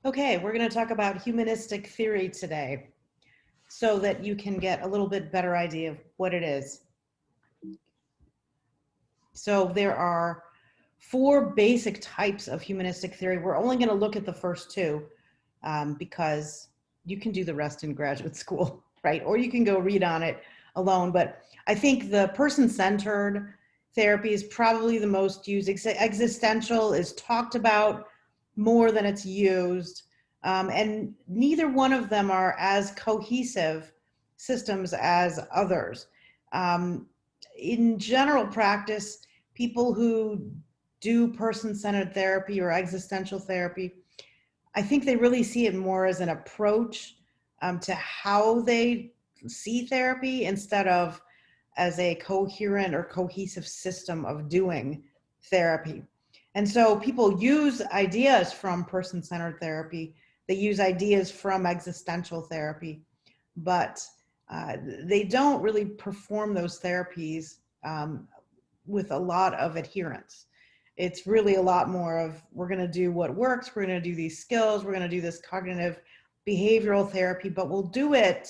Okay, we're going to talk about humanistic theory today so that you can get a little bit better idea of what it is. So there are four basic types of humanistic theory. We're only going to look at the first two because you can do the rest in graduate school, right? Or you can go read on it alone. But I think the person-centered therapy is probably the most used. Existential is talked about more than it's used. And neither one of them are as cohesive systems as others. In general practice, people who do person-centered therapy or existential therapy, I think they really see it more as an approach to how they see therapy instead of as a coherent or cohesive system of doing therapy. And so people use ideas from person-centered therapy, they use ideas from existential therapy, but they don't really perform those therapies with a lot of adherence. It's really a lot more of, we're going to do what works, we're going to do these skills, we're going to do this cognitive behavioral therapy, but we'll do it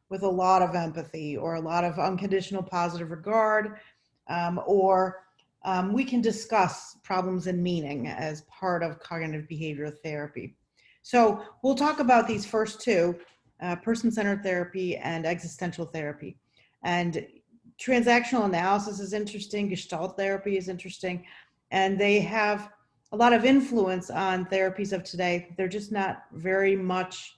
with a lot of empathy or a lot of unconditional positive regard, or we can discuss problems and meaning as part of cognitive behavioral therapy. So we'll talk about these first two, person-centered therapy and existential therapy. And transactional analysis is interesting, Gestalt therapy is interesting, and they have a lot of influence on therapies of today. They're just not very much,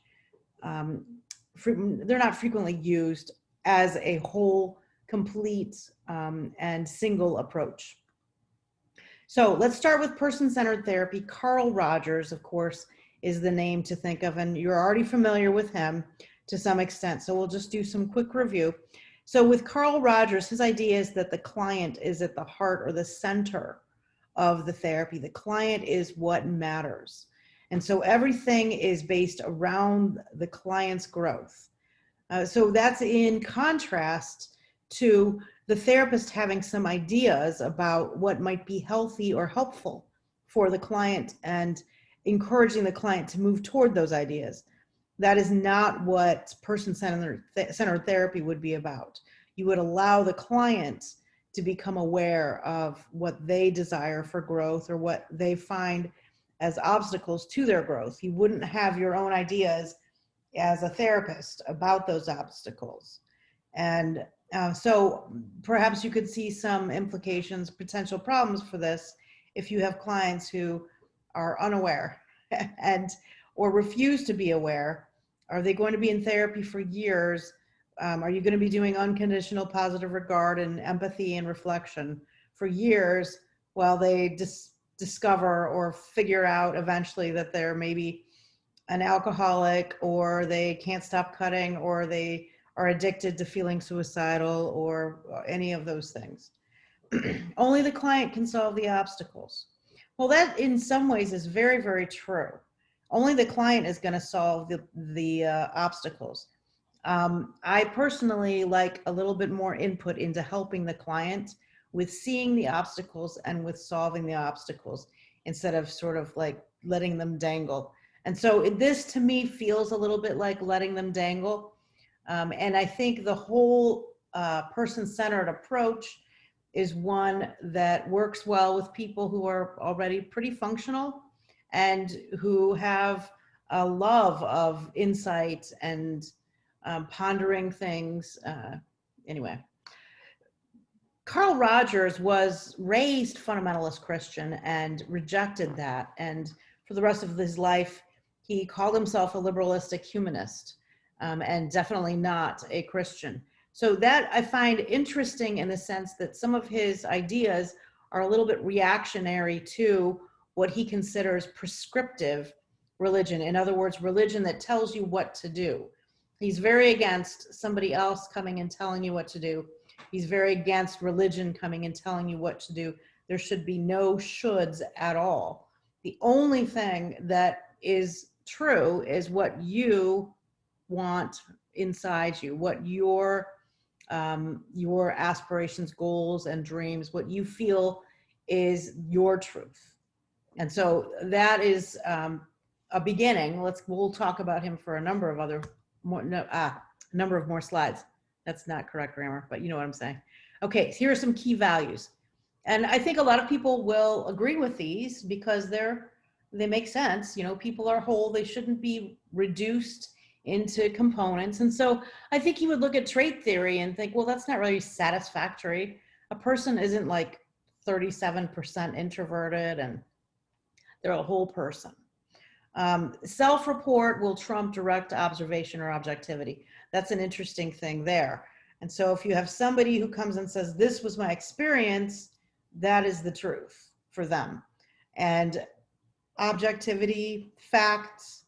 they're not frequently used as a whole, complete, and single approach. So let's start with person-centered therapy. Carl Rogers, of course, is the name to think of, and you're already familiar with him to some extent. So we'll just do some quick review. So with Carl Rogers, his idea is that the client is at the heart or the center of the therapy. The client is what matters. And so everything is based around the client's growth. So that's in contrast to the therapist having some ideas about what might be healthy or helpful for the client and encouraging the client to move toward those ideas. That is not what person-centered therapy would be about. You would allow the client to become aware of what they desire for growth or what they find as obstacles to their growth. You wouldn't have your own ideas as a therapist about those obstacles. And so perhaps you could see some implications, potential problems for this if you have clients who are unaware and or refuse to be aware. Are they going to be in therapy for years? Are you going to be doing unconditional positive regard and empathy and reflection for years while they discover or figure out eventually that they're maybe an alcoholic, or they can't stop cutting, or they are addicted to feeling suicidal, or any of those things? Only the client can solve the obstacles. Well, that in some ways is very, very true. Only the client is going to solve the obstacles. I personally like a little bit more input into helping the client with seeing the obstacles and with solving the obstacles instead of sort of like letting them dangle. And so this to me feels a little bit like letting them dangle. And I think the whole person-centered approach is one that works well with people who are already pretty functional and who have a love of insight and pondering things. Anyway, Carl Rogers was raised fundamentalist Christian and rejected that. And for the rest of his life, he called himself a liberalistic humanist, and definitely not a Christian. So that I find interesting in the sense that some of his ideas are a little bit reactionary to what he considers prescriptive religion. In other words, religion that tells you what to do. He's very against somebody else coming and telling you what to do. He's very against religion coming and telling you what to do. There should be no shoulds at all. The only thing that is true is what you want inside you, what your aspirations, goals, and dreams, what you feel is your truth. And so that is a beginning. We'll talk about him for a number of other more no, number of more slides. That's not correct grammar, but you know what I'm saying. Okay, so here are some key values. And I think a lot of people will agree with these because they make sense. You know, people are whole, they shouldn't be reduced into components. And so I think you would look at trait theory and think, well, that's not really satisfactory. A person isn't like 37% introverted and they're a whole person. Self-report will trump direct observation or objectivity. That's an interesting thing there. And so if you have somebody who comes and says, this was my experience, that is the truth for them. And objectivity, facts,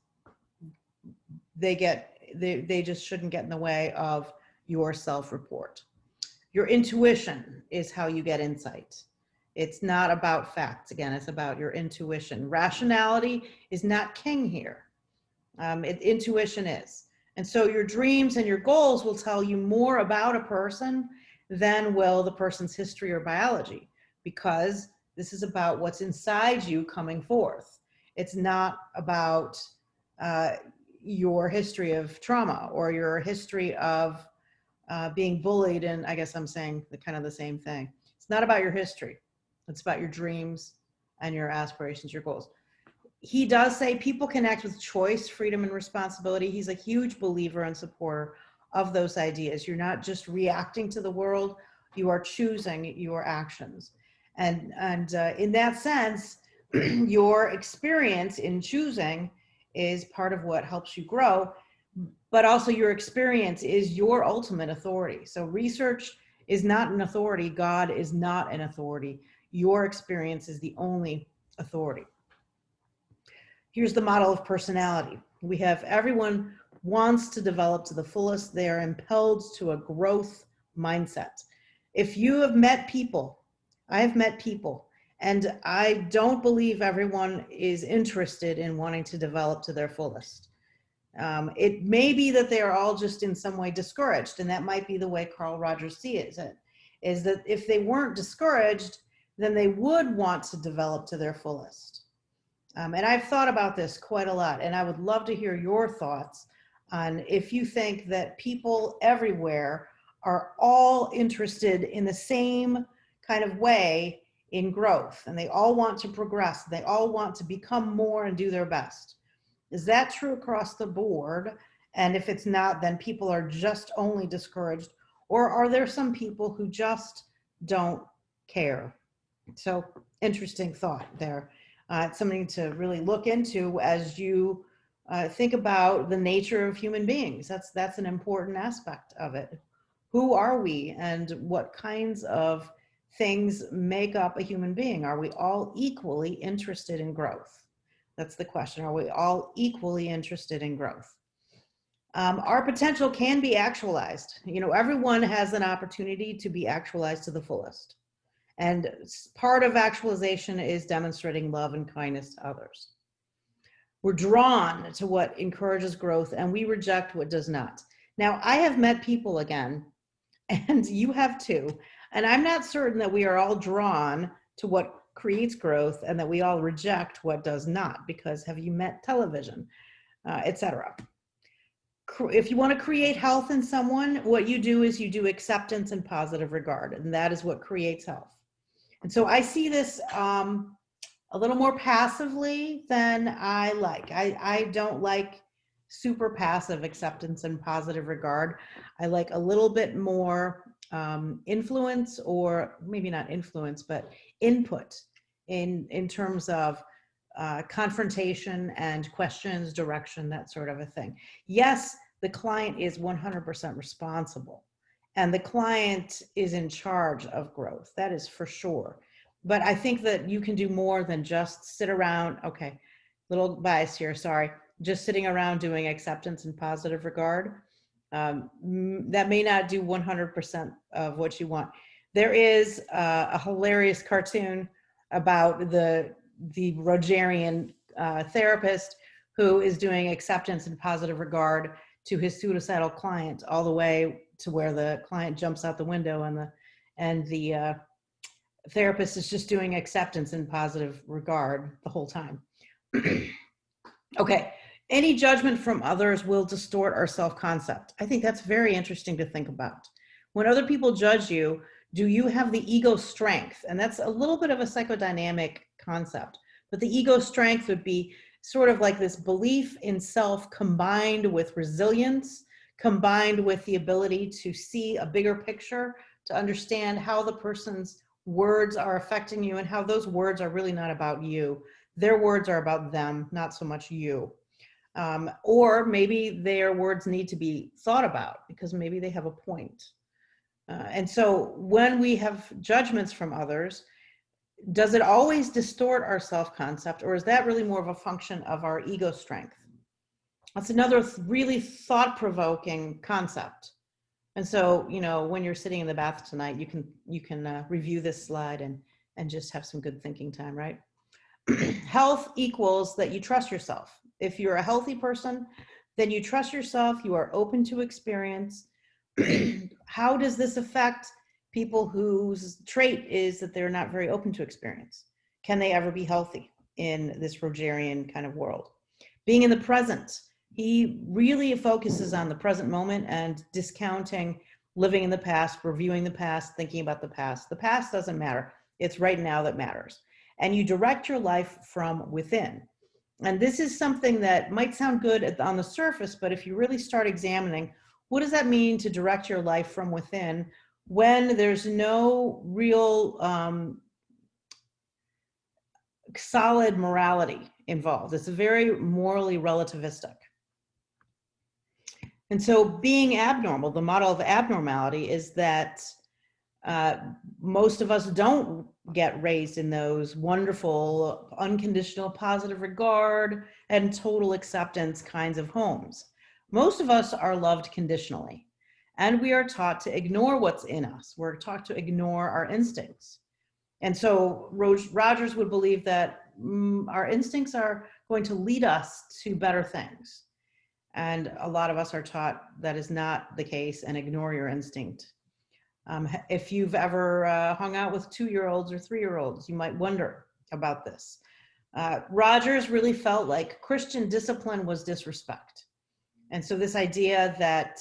they just shouldn't get in the way of your self-report. Your intuition is how you get insight. It's not about facts. Again, it's about your intuition. Rationality is not king here. Intuition is. And so your dreams and your goals will tell you more about a person than will the person's history or biology, because this is about what's inside you coming forth. It's not about your history of trauma or your history of being bullied. And I guess I'm saying kind of the same thing. It's not about your history. It's about your dreams and your aspirations, your goals. He does say people connect with choice, freedom, and responsibility. He's a huge believer and supporter of those ideas. You're not just reacting to the world, you are choosing your actions. And in that sense, your experience in choosing is part of what helps you grow, but also your experience is your ultimate authority. So research is not an authority. God is not an authority. Your experience is the only authority. Here's the model of personality. We have everyone wants to develop to the fullest. They are impelled to a growth mindset. If you have met people, I have met people, and I don't believe everyone is interested in wanting to develop to their fullest. It may be that they are all just in some way discouraged, and that might be the way Carl Rogers sees it, is that if they weren't discouraged, then they would want to develop to their fullest. And I've thought about this quite a lot, and I would love to hear your thoughts on if you think that people everywhere are all interested in the same kind of way in growth, and they all want to progress, they all want to become more and do their best. Is that true across the board? And if it's not, then people are just only discouraged, or are there some people who just don't care? So interesting thought there. It's something to really look into as you think about the nature of human beings. That's an important aspect of it. Who are we and what kinds of things make up a human being? Are we all equally interested in growth? That's the question. Are we all equally interested in growth? Our potential can be actualized. You know, everyone has an opportunity to be actualized to the fullest. And part of actualization is demonstrating love and kindness to others. We're drawn to what encourages growth and we reject what does not. Now, I have met people again, and you have too, and I'm not certain that we are all drawn to what creates growth and that we all reject what does not, because have you met television, etc. If you want to create health in someone, what you do is you do acceptance and positive regard, and that is what creates health. And so I see this a little more passively than I like. I don't like super passive acceptance and positive regard. I like a little bit more influence, or maybe not influence, but input in terms of confrontation and questions, direction, that sort of a thing. Yes, the client is 100% responsible, and the client is in charge of growth. That is for sure. But I think that you can do more than just sit around. Okay, little bias here, sorry. Just sitting around doing acceptance and positive regard. That may not do 100% of what you want. There is a hilarious cartoon about the Rogerian therapist who is doing acceptance and positive regard to his suicidal client, all the way to where the client jumps out the window, and the therapist is just doing acceptance and positive regard the whole time. Okay, any judgment from others will distort our self-concept. I think that's very interesting to think about. When other people judge you, do you have the ego strength? And that's a little bit of a psychodynamic concept, but the ego strength would be sort of like this belief in self combined with resilience, combined with the ability to see a bigger picture, to understand how the person's words are affecting you and how those words are really not about you. Their words are about them, not so much you. Or maybe their words need to be thought about because maybe they have a point. And so when we have judgments from others, does it always distort our self-concept, or is that really more of a function of our ego strength? That's another really thought-provoking concept. And so, you know, when you're sitting in the bath tonight, you can review this slide and just have some good thinking time, right? Health equals that you trust yourself. If you're a healthy person, then you trust yourself, you are open to experience. How does this affect people whose trait is that they're not very open to experience? Can they ever be healthy in this Rogerian kind of world? Being in the present, he really focuses on the present moment and discounting living in the past, reviewing the past, thinking about the past. The past doesn't matter. It's right now that matters. And you direct your life from within. And this is something that might sound good on the surface, but if you really start examining, what does that mean to direct your life from within when there's no real solid morality involved? It's very morally relativistic. And so being abnormal, the model of abnormality is that most of us don't get raised in those wonderful, unconditional, positive regard and total acceptance kinds of homes. Most of us are loved conditionally, and we are taught to ignore what's in us. We're taught to ignore our instincts. And so Rogers would believe that our instincts are going to lead us to better things. And a lot of us are taught that is not the case, and ignore your instinct. If you've ever hung out with 2-year-olds or 3-year-olds, you might wonder about this. Rogers really felt like Christian discipline was disrespect. And so this idea that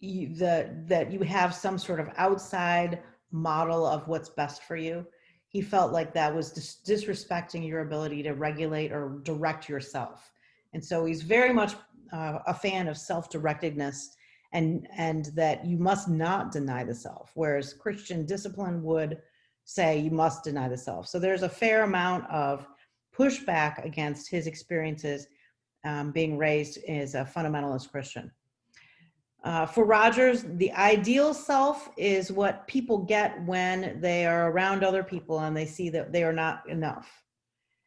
you have some sort of outside model of what's best for you, he felt like that was disrespecting your ability to regulate or direct yourself. And so he's very much a fan of self-directedness, and that you must not deny the self, whereas Christian discipline would say you must deny the self. So there's a fair amount of pushback against his experiences being raised as a fundamentalist Christian. For Rogers, the ideal self is what people get when they are around other people and they see that they are not enough.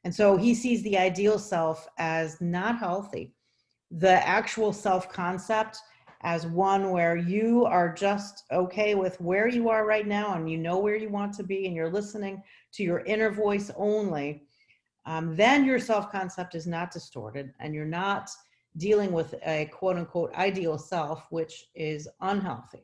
And so he sees the ideal self as not healthy. The actual self-concept as one where you are just okay with where you are right now and you know where you want to be and you're listening to your inner voice only, then your self-concept is not distorted and you're not dealing with a quote-unquote ideal self, which is unhealthy.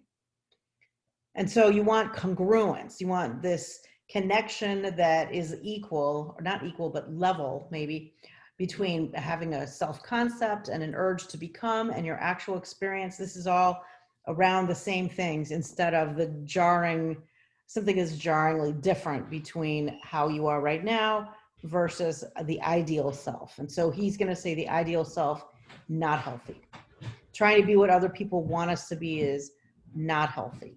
And so you want congruence. You want this connection that is equal, or not equal, but level maybe, between having a self-concept and an urge to become and your actual experience. This is all around the same things instead of the something is jarringly different between how you are right now versus the ideal self. And so he's going to say the ideal self, not healthy. Trying to be what other people want us to be is not healthy.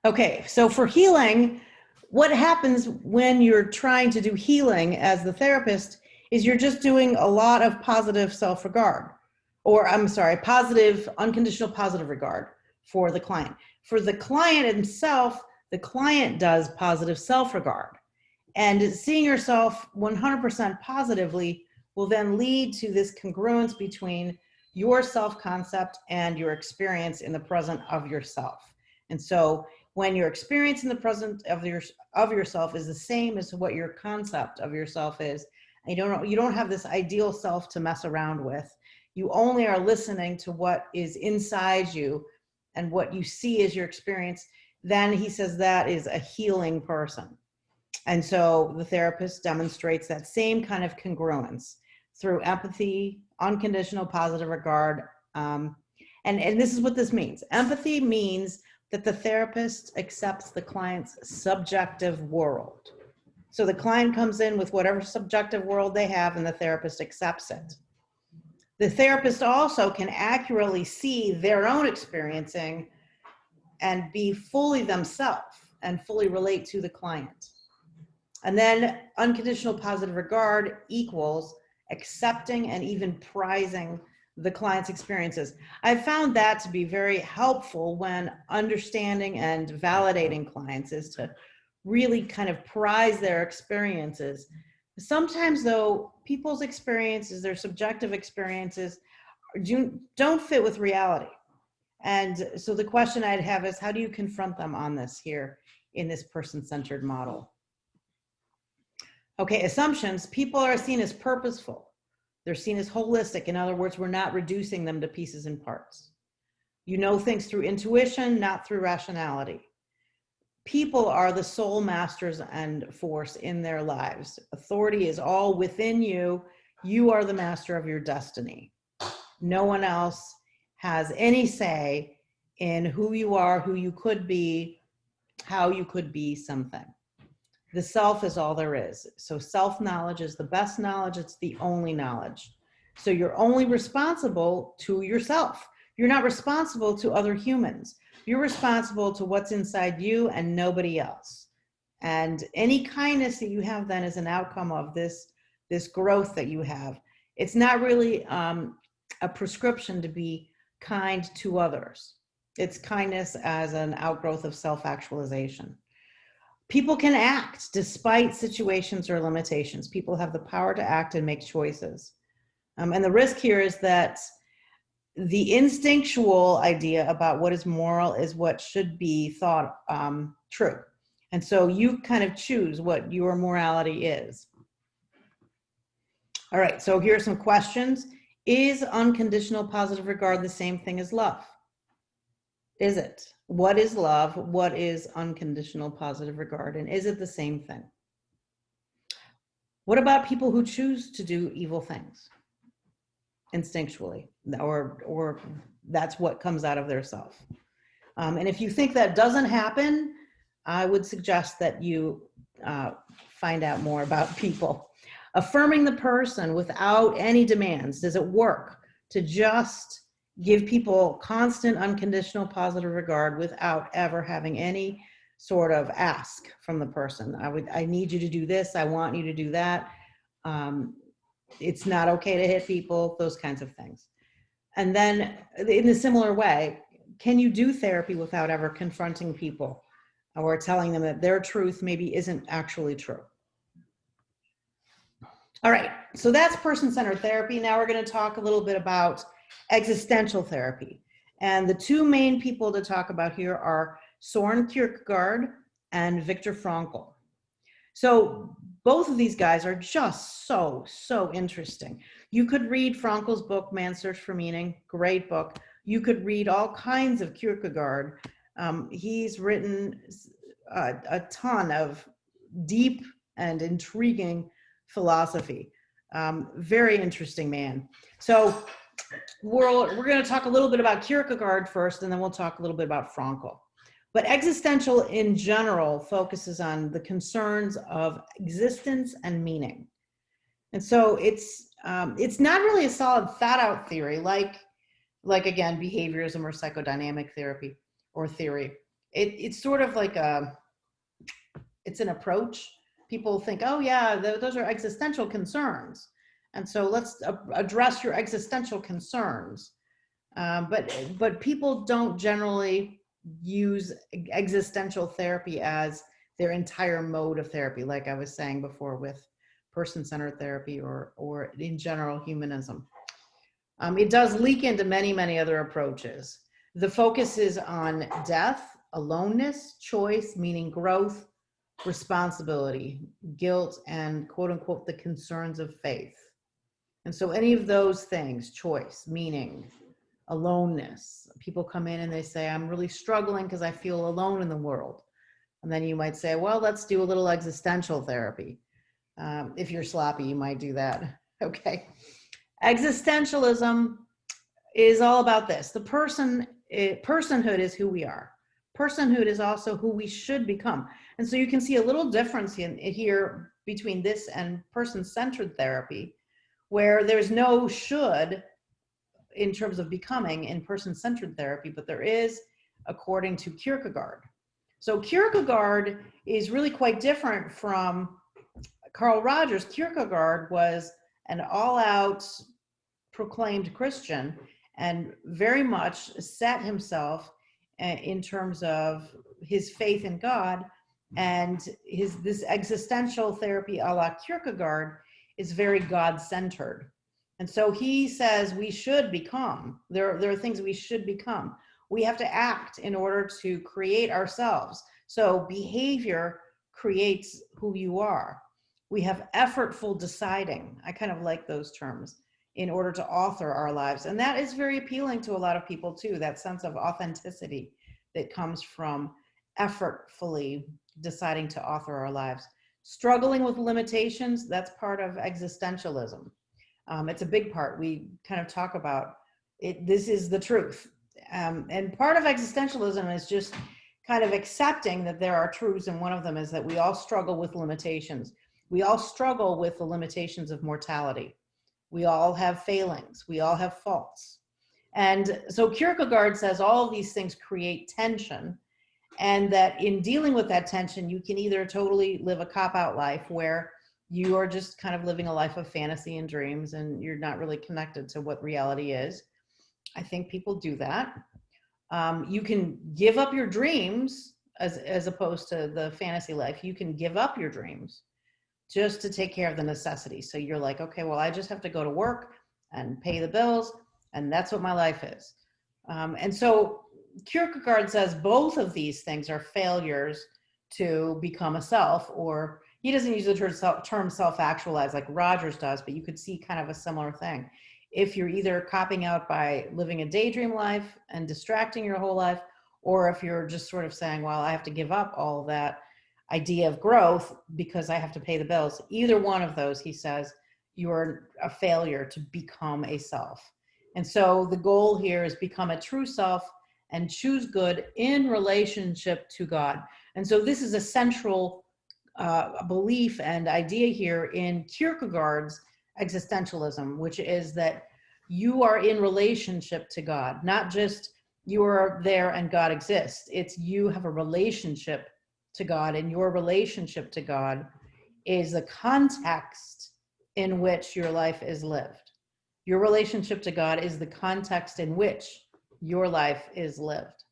Okay, so for healing, what happens when you're trying to do healing as the therapist is you're just doing a lot of positive self-regard, or I'm sorry, positive, unconditional positive regard for the client. For the client himself, the client does positive self-regard. And seeing yourself 100% positively will then lead to this congruence between your self-concept and your experience in the present of yourself. And so when your experience in the present of yourself is the same as what your concept of yourself is, and you don't have this ideal self to mess around with. You only are listening to what is inside you and what you see as your experience, then he says that is a healing person. And so the therapist demonstrates that same kind of congruence through empathy, unconditional positive regard. And this is what this means. Empathy means that the therapist accepts the client's subjective world. So the client comes in with whatever subjective world they have, and the therapist accepts it. The therapist also can accurately see their own experiencing and be fully themselves and fully relate to the client. And then unconditional positive regard equals accepting and even prizing the client's experiences. I've found that to be very helpful when understanding and validating clients, is to really kind of prize their experiences. Sometimes though, people's experiences, their subjective experiences, don't fit with reality. And so the question I'd have is, how do you confront them on this here in this person-centered model? Okay, assumptions. People are seen as purposeful. They're seen as holistic. In other words, we're not reducing them to pieces and parts. You know things through intuition, not through rationality. People are the sole masters and force in their lives. Authority is all within you. You are the master of your destiny. No one else has any say in who you are, who you could be, how you could be something. The self is all there is. So self-knowledge is the best knowledge. It's the only knowledge. So you're only responsible to yourself. You're not responsible to other humans. You're responsible to what's inside you and nobody else. And any kindness that you have then is an outcome of this growth that you have. It's not really a prescription to be kind to others. It's kindness as an outgrowth of self-actualization. People can act despite situations or limitations. People have the power to act and make choices. And the risk here is that the instinctual idea about what is moral is what should be thought true. And so you kind of choose what your morality is. All right, so here are some questions. Is unconditional positive regard the same thing as love? Is it? What is love? What is unconditional positive regard? And is it the same thing? What about people who choose to do evil things instinctually, or that's what comes out of their self? And if you think that doesn't happen, I would suggest that you find out more about people. Affirming the person without any demands, does it work to just give people constant unconditional positive regard without ever having any sort of ask from the person? I need you to do this, I want you to do that. It's not okay to hit people, those kinds of things. And then in a similar way, can you do therapy without ever confronting people or telling them that their truth maybe isn't actually true? All right, so that's person-centered therapy. Now we're going to talk a little bit about existential therapy. And the two main people to talk about here are Soren Kierkegaard and Viktor Frankl. So both of these guys are just so interesting. You could read Frankl's book, Man's Search for Meaning, great book. You could read all kinds of Kierkegaard. He's written a ton of deep and intriguing philosophy. Very interesting man. So we're going to talk a little bit about Kierkegaard first, and then we'll talk a little bit about Frankl. But existential in general focuses on the concerns of existence and meaning. And so it's not really a solid thought out theory like again, behaviorism or psychodynamic therapy or theory. It's sort of like it's an approach. People think, oh yeah, those are existential concerns. And so let's address your existential concerns. But people don't generally use existential therapy as their entire mode of therapy, like I was saying before with person-centered therapy or in general humanism. It does leak into many other approaches. The focus is on death, aloneness, choice, meaning growth, responsibility, guilt, and quote unquote, the concerns of faith. And so any of those things, choice, meaning, aloneness. People come in and they say, I'm really struggling because I feel alone in the world. And then you might say, well, let's do a little existential therapy. If you're sloppy, you might do that. Okay. Existentialism is all about this. Personhood is who we are. Personhood is also who we should become. And so you can see a little difference here between this and person-centered therapy, where there's no should in terms of becoming in person-centered therapy, but there is according to Kierkegaard. So Kierkegaard is really quite different from Carl Rogers. Kierkegaard was an all-out proclaimed Christian and very much set himself in terms of his faith in God, and this existential therapy a la Kierkegaard is very God-centered. And so he says we should become, there are things we should become. We have to act in order to create ourselves. So behavior creates who you are. We have effortful deciding. I kind of like those terms, in order to author our lives. And that is very appealing to a lot of people too, that sense of authenticity that comes from effortfully deciding to author our lives. Struggling with limitations, that's part of existentialism. It's a big part. We kind of talk about it. This is the truth. And part of existentialism is just kind of accepting that there are truths, and one of them is that we all struggle with limitations. We all struggle with the limitations of mortality. We all have failings. We all have faults. And so Kierkegaard says all of these things create tension, and that in dealing with that tension, you can either totally live a cop-out life where you are just kind of living a life of fantasy and dreams and you're not really connected to what reality is. I think people do that. You can give up your dreams as opposed to the fantasy life. You can give up your dreams just to take care of the necessities. So you're like, okay, well, I just have to go to work and pay the bills, and that's what my life is. And so Kierkegaard says both of these things are failures to become a self, or he doesn't use the term self-actualize like Rogers does, but you could see kind of a similar thing. If you're either copping out by living a daydream life and distracting your whole life, or if you're just sort of saying, well, I have to give up all of that idea of growth because I have to pay the bills. Either one of those, he says, you're a failure to become a self. And so the goal here is become a true self and choose good in relationship to God. And so this is a central belief and idea here in Kierkegaard's existentialism, which is that you are in relationship to God, not just you are there and God exists. It's you have a relationship to God, and your relationship to God is the context in which your life is lived. Your relationship to God is the context in which your life is lived.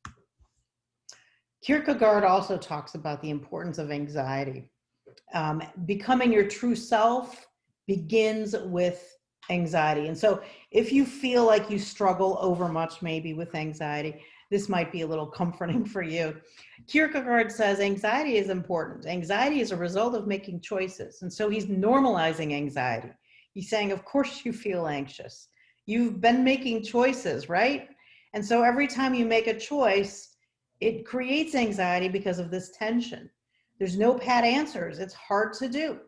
Kierkegaard also talks about the importance of anxiety. Becoming your true self begins with anxiety. And so if you feel like you struggle over much maybe with anxiety, this might be a little comforting for you. Kierkegaard says anxiety is important. Anxiety is a result of making choices. And so he's normalizing anxiety. He's saying, of course you feel anxious. You've been making choices, right? And so every time you make a choice, it creates anxiety because of this tension. There's no pat answers. It's hard to do.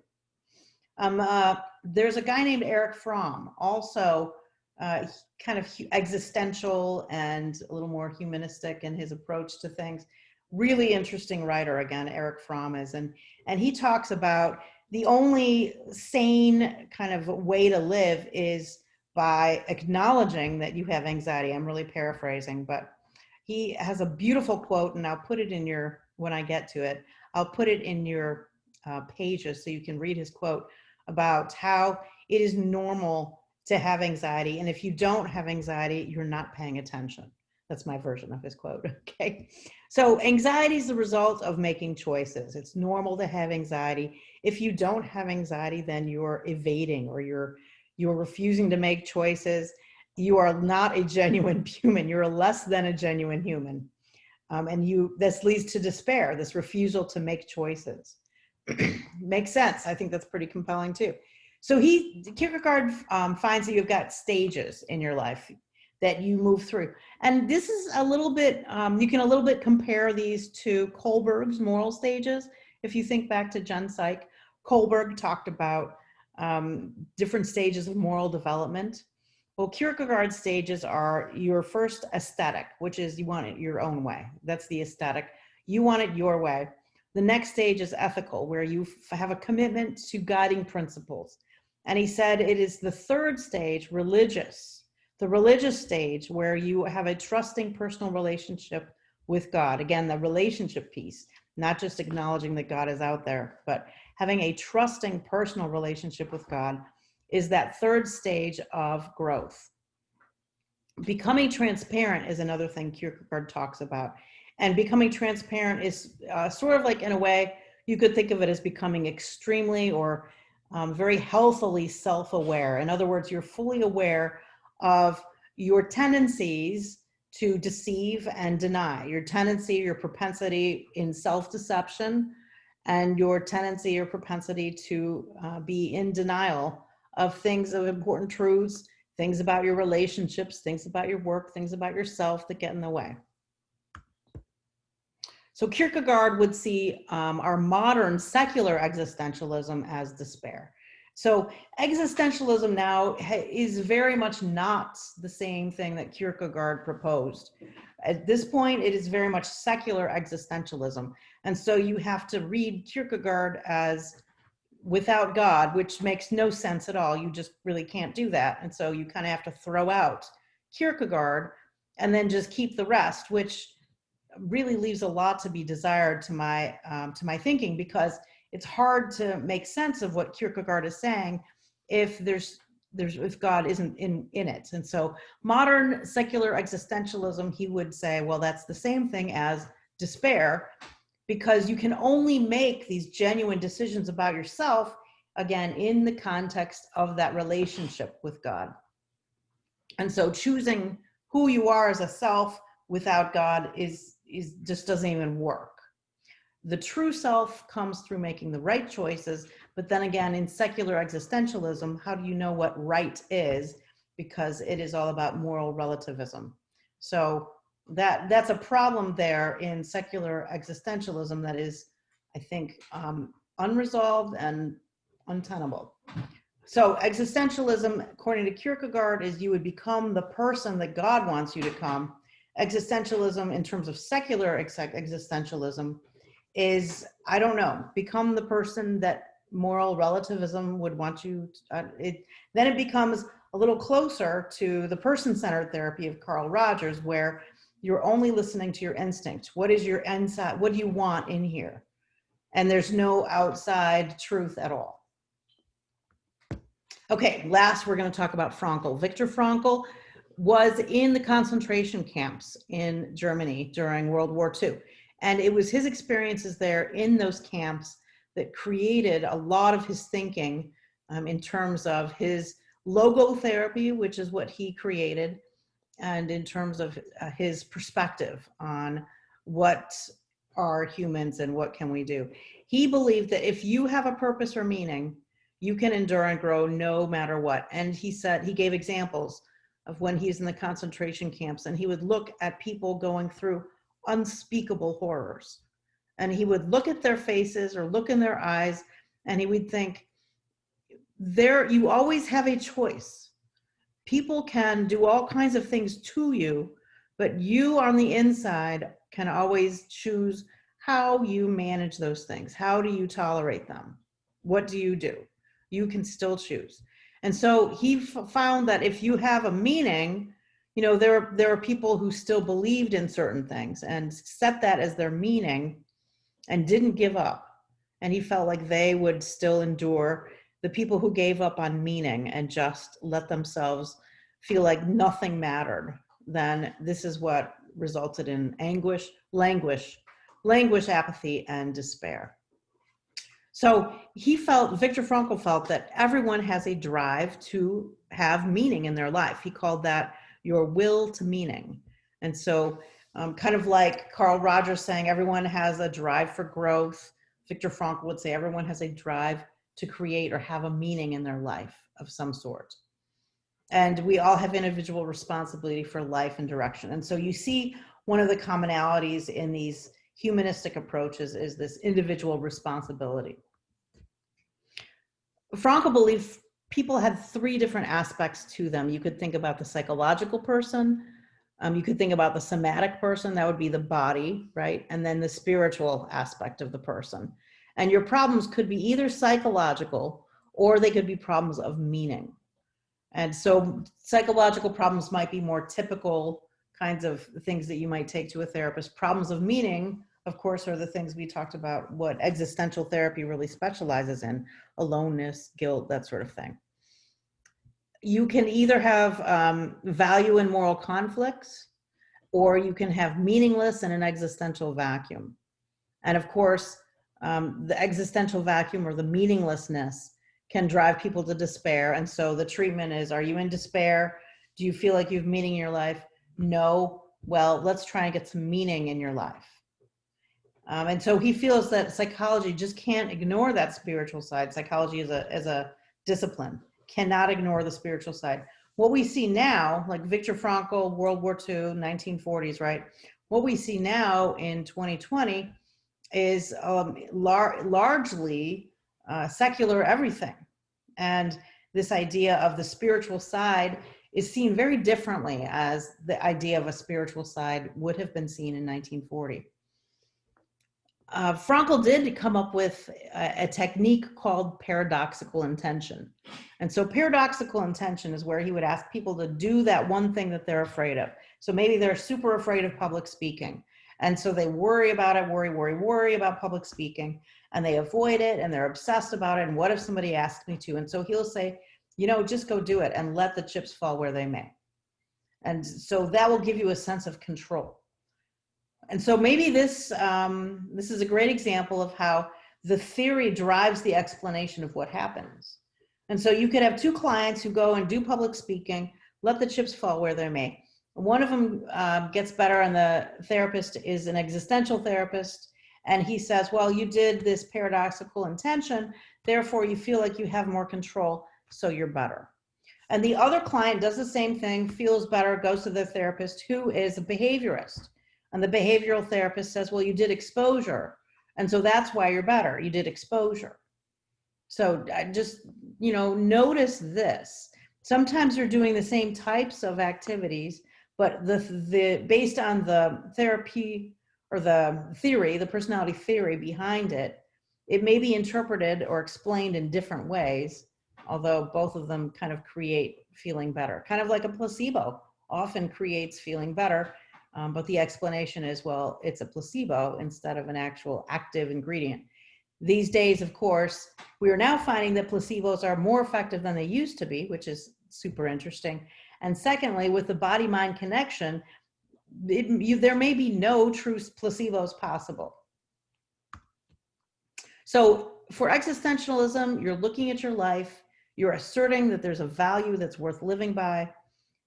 There's a guy named Erich Fromm, also kind of existential and a little more humanistic in his approach to things. Really interesting writer, again, Erich Fromm is. And he talks about the only sane kind of way to live is by acknowledging that you have anxiety. I'm really paraphrasing, but he has a beautiful quote, and I'll put it in your, when I get to it, I'll put it in your pages so you can read his quote about how it is normal to have anxiety. And if you don't have anxiety, you're not paying attention. That's my version of his quote, okay? So anxiety is the result of making choices. It's normal to have anxiety. If you don't have anxiety, then you're evading or you're refusing to make choices. You are not a genuine human. You're less than a genuine human. And this leads to despair, this refusal to make choices. Makes sense. I think that's pretty compelling too. So Kierkegaard finds that you've got stages in your life, that you move through. And this is a little bit, you can a little bit compare these to Kohlberg's moral stages. If you think back to Jen Psych, Kohlberg talked about different stages of moral development. Well, Kierkegaard's stages are your first aesthetic, which is you want it your own way. That's the aesthetic. You want it your way. The next stage is ethical, where you have a commitment to guiding principles. And he said it is the third stage, religious, the religious stage, where you have a trusting personal relationship with God. Again, the relationship piece, not just acknowledging that God is out there, but having a trusting personal relationship with God is that third stage of growth. Becoming transparent is another thing Kierkegaard talks about. And becoming transparent is sort of like, in a way, you could think of it as becoming extremely or very healthily self-aware. In other words, you're fully aware of your tendencies to deceive and deny, your tendency, your propensity in self-deception, and your tendency, your propensity to be in denial of things, of important truths, things about your relationships, things about your work, things about yourself that get in the way. So Kierkegaard would see our modern secular existentialism as despair. So existentialism now is very much not the same thing that Kierkegaard proposed. At this point, it is very much secular existentialism. And so you have to read Kierkegaard as without God, which makes no sense at all. You just really can't do that. And so you kind of have to throw out Kierkegaard and then just keep the rest, which really leaves a lot to be desired to my thinking, because it's hard to make sense of what Kierkegaard is saying if if God isn't in it. And so modern secular existentialism, he would say, well, that's the same thing as despair, because you can only make these genuine decisions about yourself, again, in the context of that relationship with God. And so choosing who you are as a self without God is just doesn't even work. The true self comes through making the right choices, but then again, in secular existentialism, how do you know what right is? Because it is all about moral relativism. So that's a problem there in secular existentialism that is, I think, unresolved and untenable. So existentialism, according to Kierkegaard, is you would become the person that God wants you to become. Existentialism, in terms of secular existentialism, is, I don't know, become the person that moral relativism would want you to, then it becomes a little closer to the person-centered therapy of Carl Rogers, where you're only listening to your instinct. What is your inside? What do you want in here? And there's no outside truth at all. Okay, last we're going to talk about Frankl. Viktor Frankl was in the concentration camps in Germany during World War II. And it was his experiences there in those camps that created a lot of his thinking in terms of his logotherapy, which is what he created, and in terms of his perspective on what are humans and what can we do. He believed that if you have a purpose or meaning, you can endure and grow no matter what. And he said, he gave examples of when he's in the concentration camps, and he would look at people going through unspeakable horrors. And he would look at their faces or look in their eyes, and he would think, you always have a choice. People can do all kinds of things to you, but you on the inside can always choose how you manage those things. How do you tolerate them? What do? You can still choose. And so he found that if you have a meaning, there are people who still believed in certain things and set that as their meaning and didn't give up. And he felt like they would still endure. The people who gave up on meaning and just let themselves feel like nothing mattered, then this is what resulted in anguish, languish, apathy, and despair. So Viktor Frankl felt that everyone has a drive to have meaning in their life. He called that your will to meaning. And so kind of like Carl Rogers saying everyone has a drive for growth, Viktor Frankl would say everyone has a drive to create or have a meaning in their life of some sort. and we all have individual responsibility for life and direction. And so you see one of the commonalities in these humanistic approaches is this individual responsibility. Frankl believed people had three different aspects to them. You could think about the psychological person, you could think about the somatic person, that would be the body, right? And then the spiritual aspect of the person. And your problems could be either psychological or they could be problems of meaning. And so psychological problems might be more typical kinds of things that you might take to a therapist. Problems of meaning, of course, are the things we talked about, what existential therapy really specializes in: aloneness, guilt, that sort of thing. You can either have value and moral conflicts, or you can have meaningless and an existential vacuum. And of course, the existential vacuum or the meaninglessness can drive people to despair. And so the treatment is, are you in despair? Do you feel like you have meaning in your life? No. Well, let's try and get some meaning in your life. And so he feels that psychology just can't ignore that spiritual side. Psychology as a discipline cannot ignore the spiritual side. What we see now, like Viktor Frankl, World War II, 1940s, right? What we see now in 2020 is largely secular everything. And this idea of the spiritual side is seen very differently as the idea of a spiritual side would have been seen in 1940. Frankl did come up with a technique called paradoxical intention. And so paradoxical intention is where he would ask people to do that one thing that they're afraid of. So maybe they're super afraid of public speaking. And so they worry about it, worry about public speaking, and they avoid it, and they're obsessed about it. And what if somebody asks me to? And so he'll say, just go do it and let the chips fall where they may. And so that will give you a sense of control. And so maybe this is a great example of how the theory drives the explanation of what happens. And so you could have two clients who go and do public speaking, let the chips fall where they may. One of them gets better, and the therapist is an existential therapist. And he says, well, you did this paradoxical intention, therefore you feel like you have more control, so you're better. And the other client does the same thing, feels better, goes to the therapist, who is a behaviorist. And the behavioral therapist says, well, you did exposure, and so that's why you're better. You did exposure. So just, notice this. Sometimes you're doing the same types of activities, but based on the therapy or the theory, the personality theory behind it, it may be interpreted or explained in different ways, although both of them kind of create feeling better. Kind of like a placebo often creates feeling better. But the explanation is, well, it's a placebo instead of an actual active ingredient. These days, of course, we are now finding that placebos are more effective than they used to be, which is super interesting. And secondly, with the body-mind connection, there may be no true placebos possible. So for existentialism, you're looking at your life, you're asserting that there's a value that's worth living by.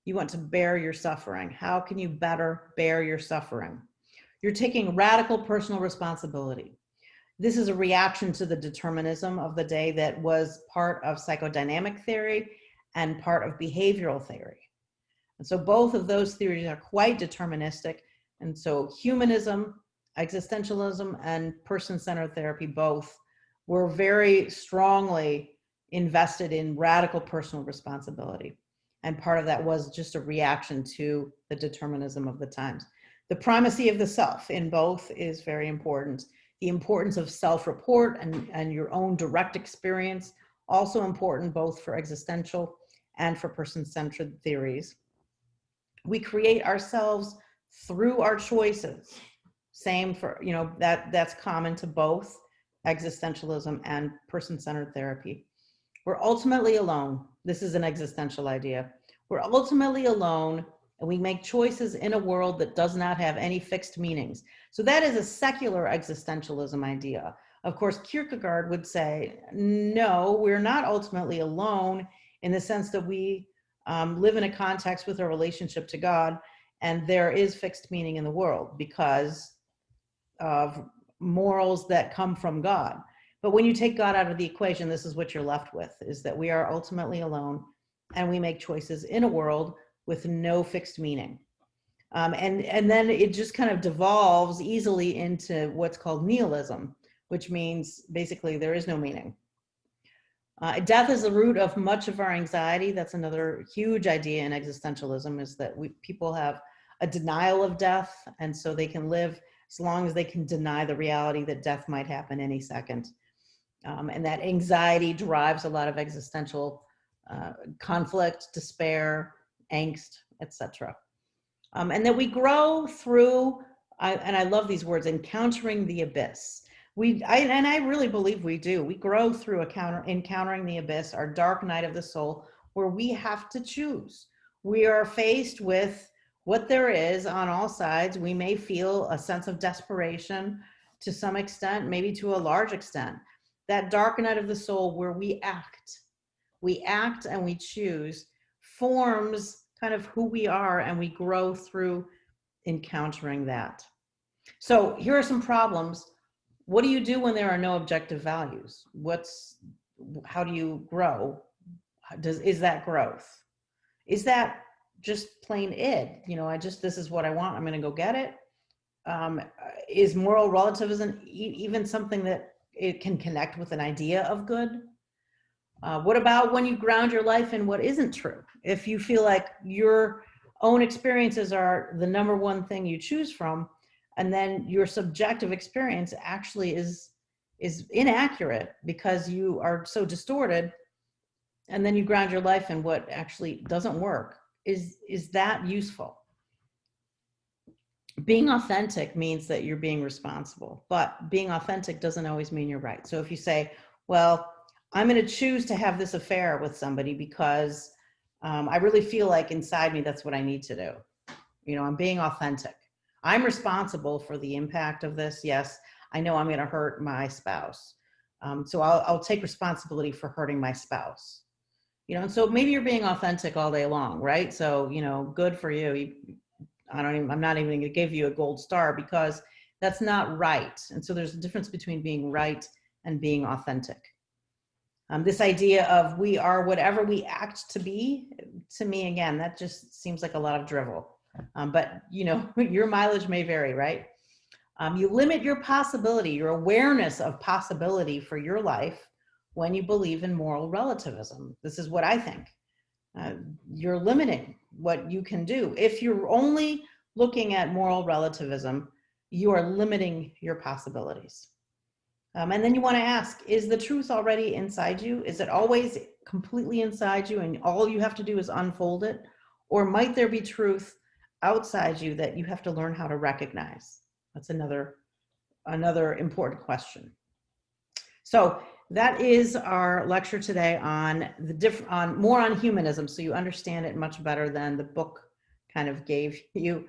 You want to bear your suffering. How can you better bear your suffering? You're taking radical personal responsibility. This is a reaction to the determinism of the day that was part of psychodynamic theory and part of behavioral theory. And so both of those theories are quite deterministic. And so humanism, existentialism, and person-centered therapy both were very strongly invested in radical personal responsibility. And part of that was just a reaction to the determinism of the times. The primacy of the self in both is very important. The importance of self-report and your own direct experience, also important both for existential and for person-centered theories. We create ourselves through our choices. Same for, that's common to both existentialism and person-centered therapy. We're ultimately alone. This is an existential idea. We're ultimately alone, and we make choices in a world that does not have any fixed meanings. So that is a secular existentialism idea. Of course, Kierkegaard would say, no, we're not ultimately alone in the sense that we live in a context with a relationship to God, and there is fixed meaning in the world because of morals that come from God. But when you take God out of the equation, this is what you're left with, is that we are ultimately alone, and we make choices in a world with no fixed meaning. And then it just kind of devolves easily into what's called nihilism, which means basically there is no meaning. Death is the root of much of our anxiety. That's another huge idea in existentialism, is that people have a denial of death, and so they can live as long as they can deny the reality that death might happen any second. And that anxiety drives a lot of existential conflict, despair, angst, etc. And that we grow through, and I love these words, encountering the abyss. And I really believe we do. We grow through encountering the abyss, our dark night of the soul, where we have to choose. We are faced with what there is on all sides. We may feel a sense of desperation to some extent, maybe to a large extent. That dark night of the soul where we act and we choose, forms kind of who we are, and we grow through encountering that. So here are some problems. What do you do when there are no objective values? How do you grow? Is that growth? Is that just plain id? This is what I want, I'm going to go get it. Is moral relativism even something that it can connect with an idea of good? What about when you ground your life in what isn't true? If you feel like your own experiences are the number one thing you choose from, and then your subjective experience actually is inaccurate because you are so distorted, and then you ground your life in what actually doesn't work, is that useful? Being authentic means that you're being responsible, but being authentic doesn't always mean you're right. So if you say, well, I'm going to choose to have this affair with somebody because I really feel like inside me that's what I need to do. I'm being authentic. I'm responsible for the impact of this. Yes, I know I'm going to hurt my spouse. So I'll take responsibility for hurting my spouse. And so maybe you're being authentic all day long, right? So, good for you. I'm not even going to give you a gold star because that's not right. And so there's a difference between being right and being authentic. This idea of we are whatever we act to be, to me, again, that just seems like a lot of drivel. But your mileage may vary, right? You limit your possibility, your awareness of possibility for your life when you believe in moral relativism. This is what I think. You're limiting what you can do. If you're only looking at moral relativism, you are limiting your possibilities. And then you want to ask, is the truth already inside you? Is it always completely inside you and all you have to do is unfold it? Or might there be truth outside you that you have to learn how to recognize? That's another important question. So that is our lecture today on more on humanism, so you understand it much better than the book kind of gave you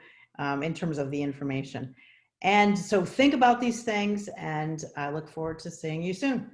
in terms of the information. And so think about these things, and I look forward to seeing you soon.